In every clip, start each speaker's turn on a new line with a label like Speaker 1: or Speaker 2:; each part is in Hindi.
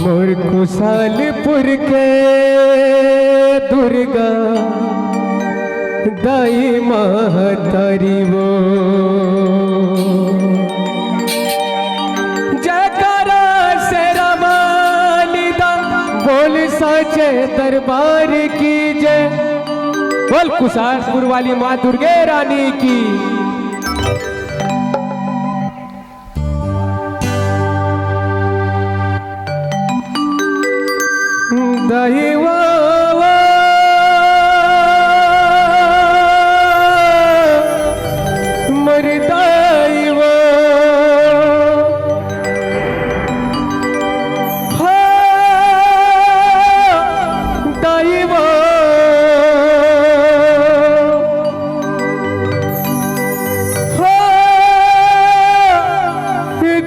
Speaker 1: मोर कुशालपुर के दुर्गा दाई महतारी वो जयकारा से रमालिदा बोल सचे दरबार की जय। बोल कुशालपुर वाली माँ दुर्गे रानी की। दैवा मरदाइवा दाइवा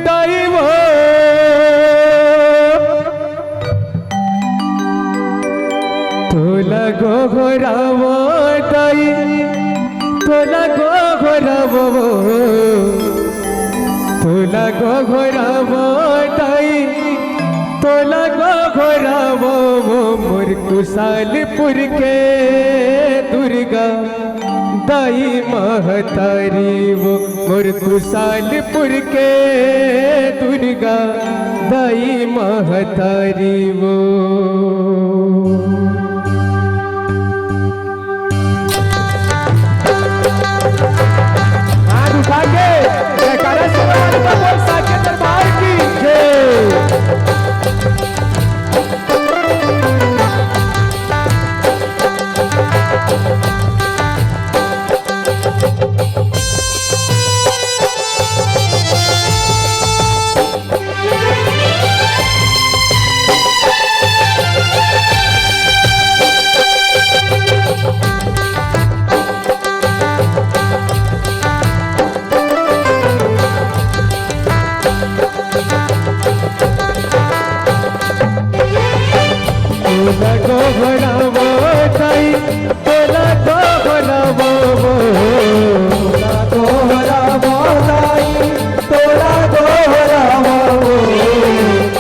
Speaker 1: दाइवा तोला गोघरावो दाई तोला गोघरावो तोला गोघरावो दाई तोला गोघरावो मोर कुशालपुर के दुर्गा दाई महतारी वो मोर कुशालपुर के दुर्गा दाई महतारी वो। दरबार की तोला गोघरावो दाई तोला गोघरावो तोला गोघरावो दाई तोला गोघरावो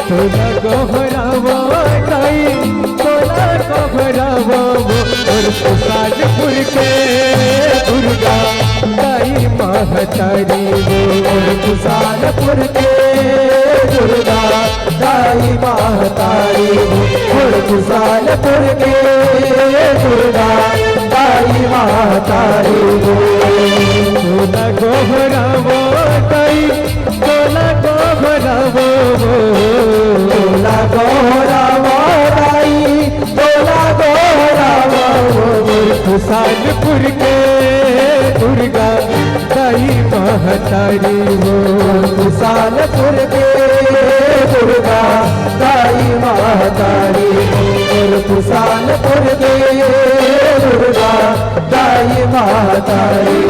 Speaker 1: तोला गोघरावो दाई तोला गोघरावो और कुशालपुर के दुर्गा दाई महतारी वो और कुशालपुर के दुर्गा दाई महतारी वो कुशालपुर के दुर्गा दाई महतारी वो। तोला गोघरावो दाई तोला गोघरावो तोला गोघरावो दाई तोला गोघरावो कुशालपुर के दुर्गा दाई महतारी वो कुशालपुर के दुर्गा दाई महतारी और कुशालपुर के दुर्गा दाई महतारी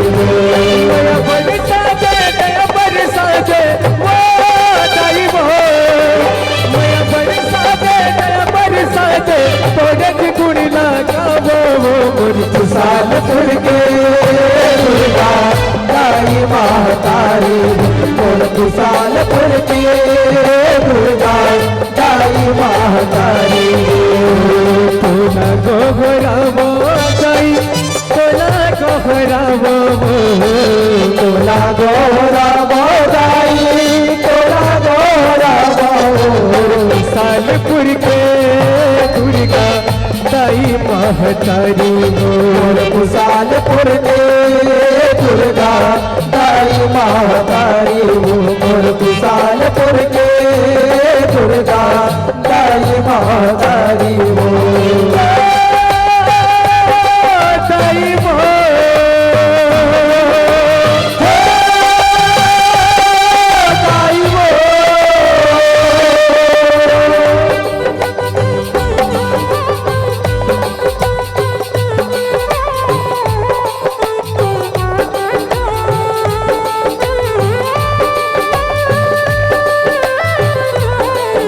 Speaker 1: दया बरसाजे वो दाई वो दया बरसाजे तोड़े की गुण लगावो मोर कुशालपुर के दुर्गा दाई महतारी और कुशालपुर के दुर्गा दाई महतारी। तोला गोघरावो दाई तोला गोघरावो तोला गोघरावो दाई तोला गोघरावो कुशालपुर के दुर्गा दाई महतारी और कुशालपुर के दुर्गा दाई महतारी और कुशालपुर के दुर्गा दाई महतारी वो दाई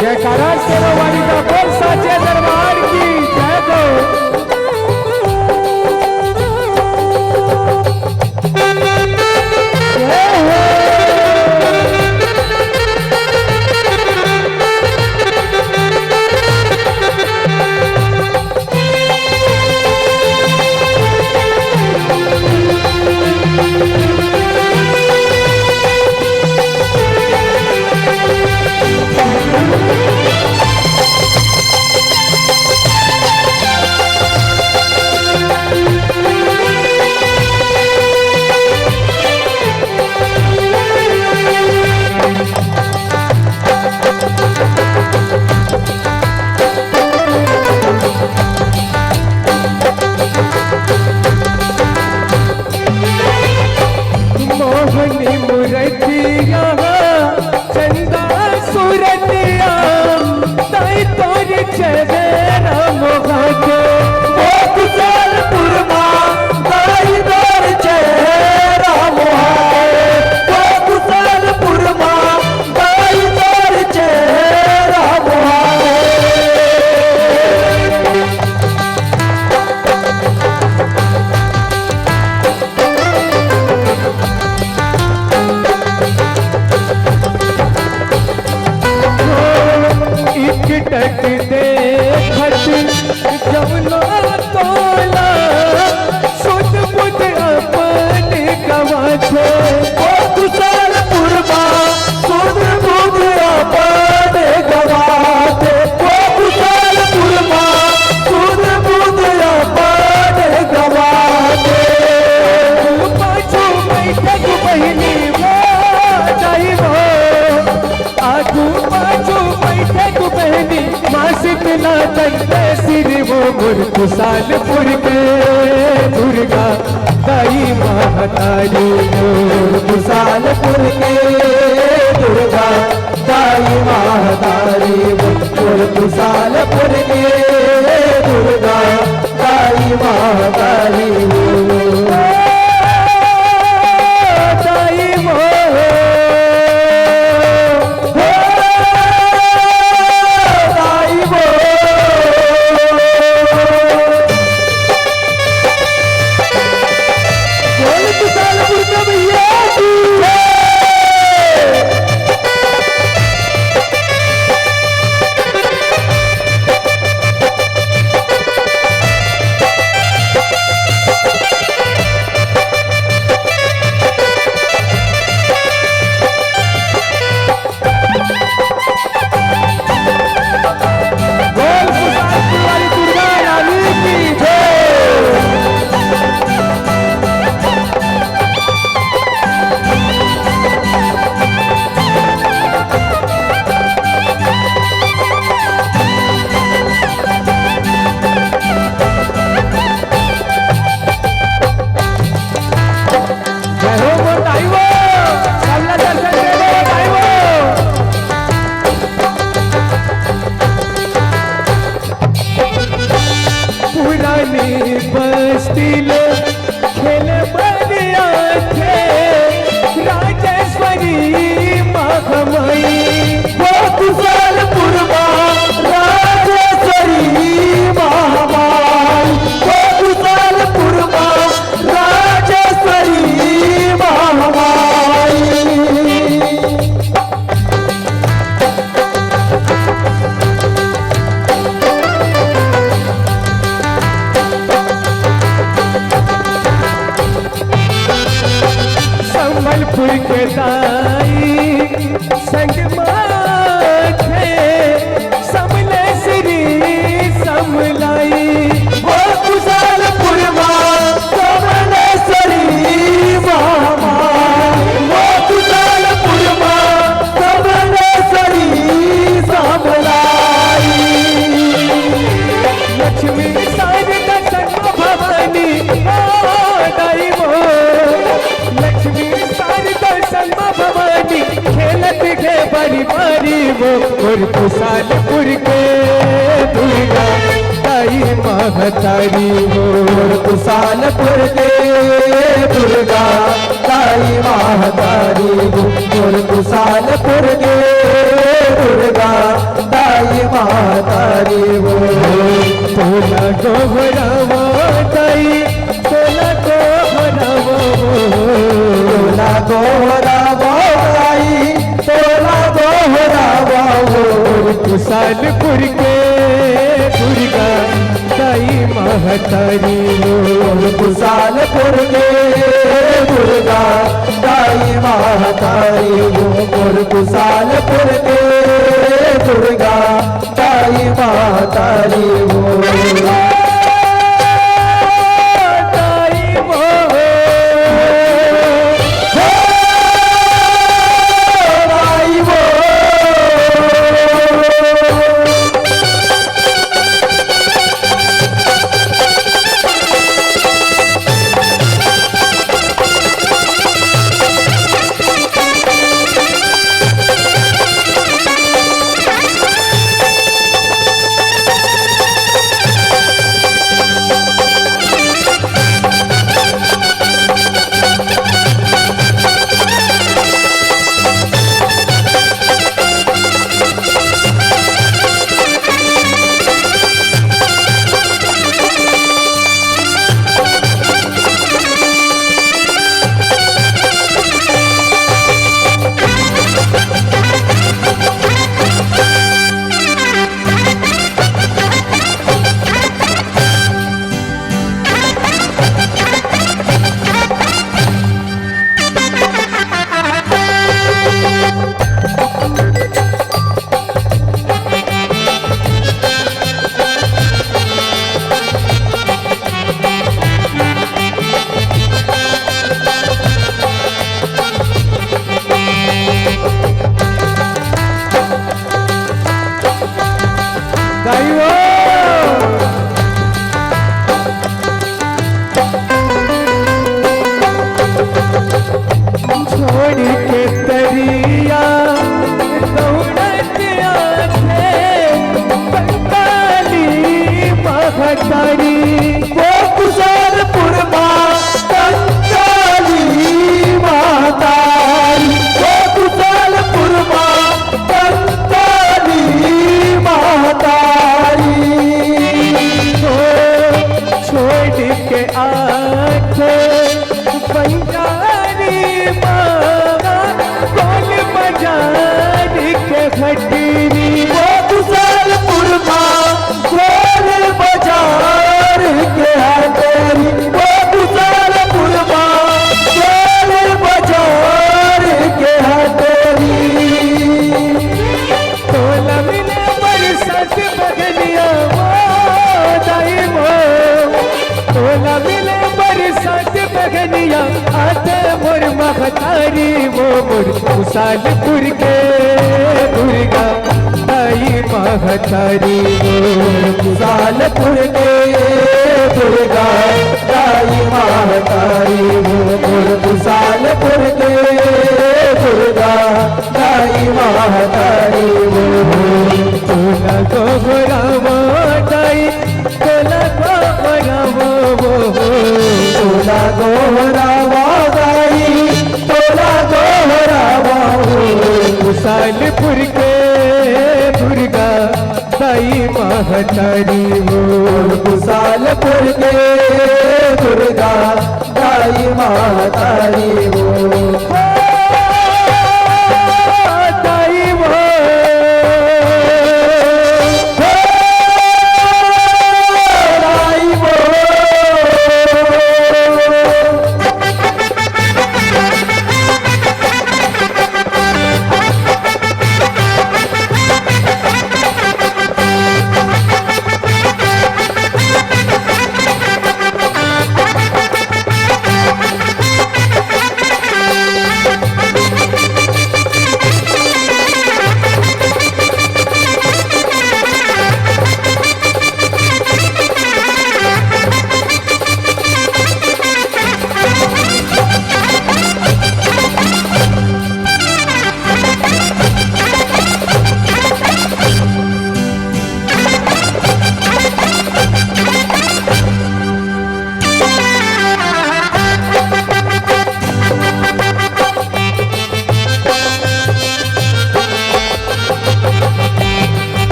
Speaker 1: जयकारा शेरोवाली का बोल साचे देखत जौनो तोला सुध बुध अपन गवाथे
Speaker 2: ओ कुशल पुरबा सुध बुध अपन गवाथे ओ कुशल पुरबा सुध बुध अपन गवाथे
Speaker 1: पाछू बैठक बहिनी जाई वो आगू पाछू बैठक बहिनी मासिक ना तंते सिर वो मोर कुशालपुर के दुर्गा दाई महतारी
Speaker 2: मोर कुशालपुर के दुर्गा दाई महतारी मोर कुशालपुर के दुर्गा दाई महतारी
Speaker 1: दाई वो
Speaker 2: दाई वो बोल कुशालपुर का भैया
Speaker 1: बोल कुशालपुर वाली दुर्गा रानी की जय। जय हो मोर दाई वो सबला दर्शन दे दो दाई वो पुरानी बस्ती लो खेल बनिया थे राजेश्वरी महामाई
Speaker 2: वो कुशालपुर राजेश्वरी महामाई वो कुशालपुर राजेश्वरी महामाई
Speaker 1: संबलपुर के दाई संग माथे समलेश्वरी समलाई
Speaker 2: वो कुशालपुर समलेश्वरी महामाई वो कुशालपुर समलेश्वरी समलाई
Speaker 1: लक्ष्मी शारदा संग भवानी दाई वो लक्ष्मी शारदा संग भवानी खेलत गे बड़ी बड़ी वो और कुशालपुर के दुर्गा दाई महतारी वो
Speaker 2: मोर कुशालपुर के दुर्गा दाई महतारी मोर कुशालपुर के दुर्गा दाई महतारी
Speaker 1: तोला गोहरावा दाई तोला गोहरावा
Speaker 2: तोला गोहरा दाई तोला गोहरा
Speaker 1: कुशालपुर के दुर्गा दाई महतारी
Speaker 2: मोर कुशालपुर के दुर्गा दाई महतारी मोर कुशालपुर के दुर्गा दाई महतारी
Speaker 1: दाई वो
Speaker 2: दाई वो
Speaker 1: छोड़ के तरिया दौड़त आथे कंकाली महतारी
Speaker 2: वो कुशलपुर माँ कंकाली महतारी, वो कुशलपुर माँ कंकाली महतारी।
Speaker 1: छोड़ के आथे पंजारी कौन बाजार के खटीरी
Speaker 2: वो कुशलपुर माँ गोल बाजार के हटेरी, वो कुशलपुर माँ गोल बाजार के हटेरी।
Speaker 1: तोला मिले बरसात बगनिया वो दाई वो तोला मिले बरसात बगनिया आते मोर महतारी वो मोर कुशालपुर के दुर्गा दाई महतारी वो
Speaker 2: कुशलपुर के दुर्गा दाई महतारी, वो मोर कुशलपुर के दुर्गा दाई महतारी। वो
Speaker 1: तोला गोहरावा दाई तोला गोहरावा वो
Speaker 2: तोला गोहरावा दाई तोला गोहरावा।
Speaker 1: कुशालपुर के दुर्गा दाई महतारी वो
Speaker 2: कुशलपुर के दुर्गा दाई महतारी। वो
Speaker 1: दाई वो
Speaker 2: दाई वो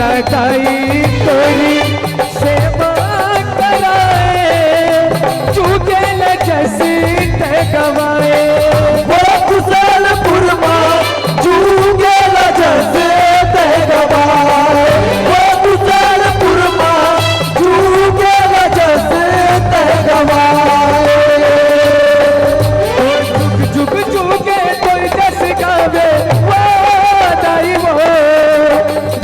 Speaker 1: लगाई तोरी सेवा कराए चूके न जैसी ते गवाए
Speaker 2: वो कुशलपुर माँ चूके न जैसे ते गवाए वो कुशलपुर माँ चूके न जैसे ते गवाए
Speaker 1: जुग जुग चूके कोई जस गावे वो दाई वो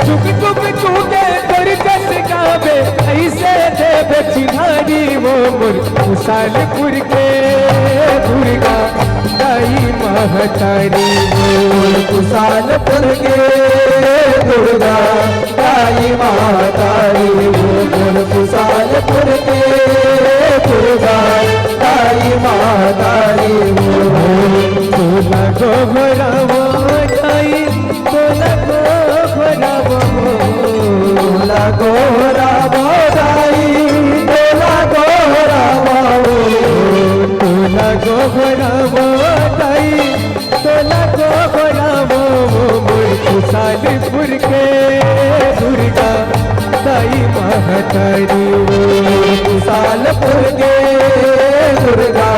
Speaker 1: जुग जुग चूके कोई जस गावे ऐसे देव चिन्हारी वो मुर कुशालपुर के दुर्गा दाई महतारी
Speaker 2: वो कुशलपुर के दुर्गा दाई महतारी वो कुशलपुर के दुर्गा दाई महतारी
Speaker 1: तोला गोहरावा दाई तोला गोहरावा
Speaker 2: तोला गोहरावा दाई तोला गोहरावा।
Speaker 1: गो भरावो ताई तोला गो भरावो मोर कुशालपुर के दुर्गा ताई महतारी
Speaker 2: कुशालपुर के दुर्गा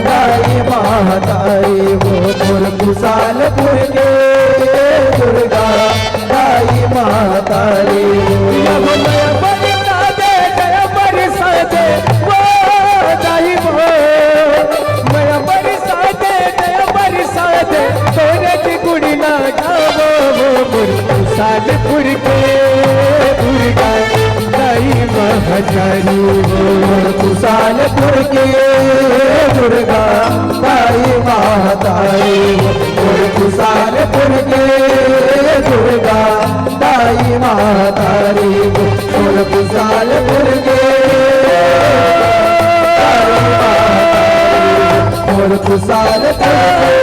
Speaker 2: दाई महातारी वो मोर कुशालपुर के दुर्गा दाई महातारी
Speaker 1: कुशालपुर के दुर्गा दाई महतारी
Speaker 2: मोर कुशालपुर के दुर्गा दाई महातारी मोर कुशालपुर के दुर्गा दाई महातारी मोर कुशालपुर के मोर कुशालपुर के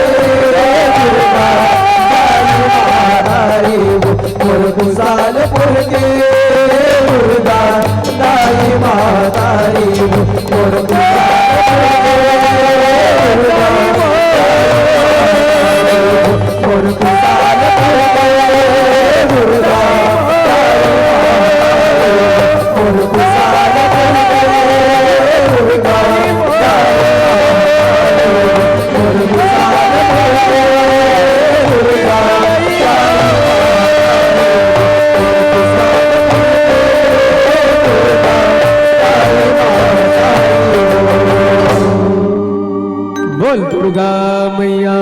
Speaker 2: दुर्गा दाई महातारी मोर कुशालपुर के दुर्गा दाई महातारी मोर मोर कुशालपुर के दुर्गा मोर कुशालपुर के दुर्गा मोर कुशालपुर के दुर्गा
Speaker 1: बोल दुर्गा मैया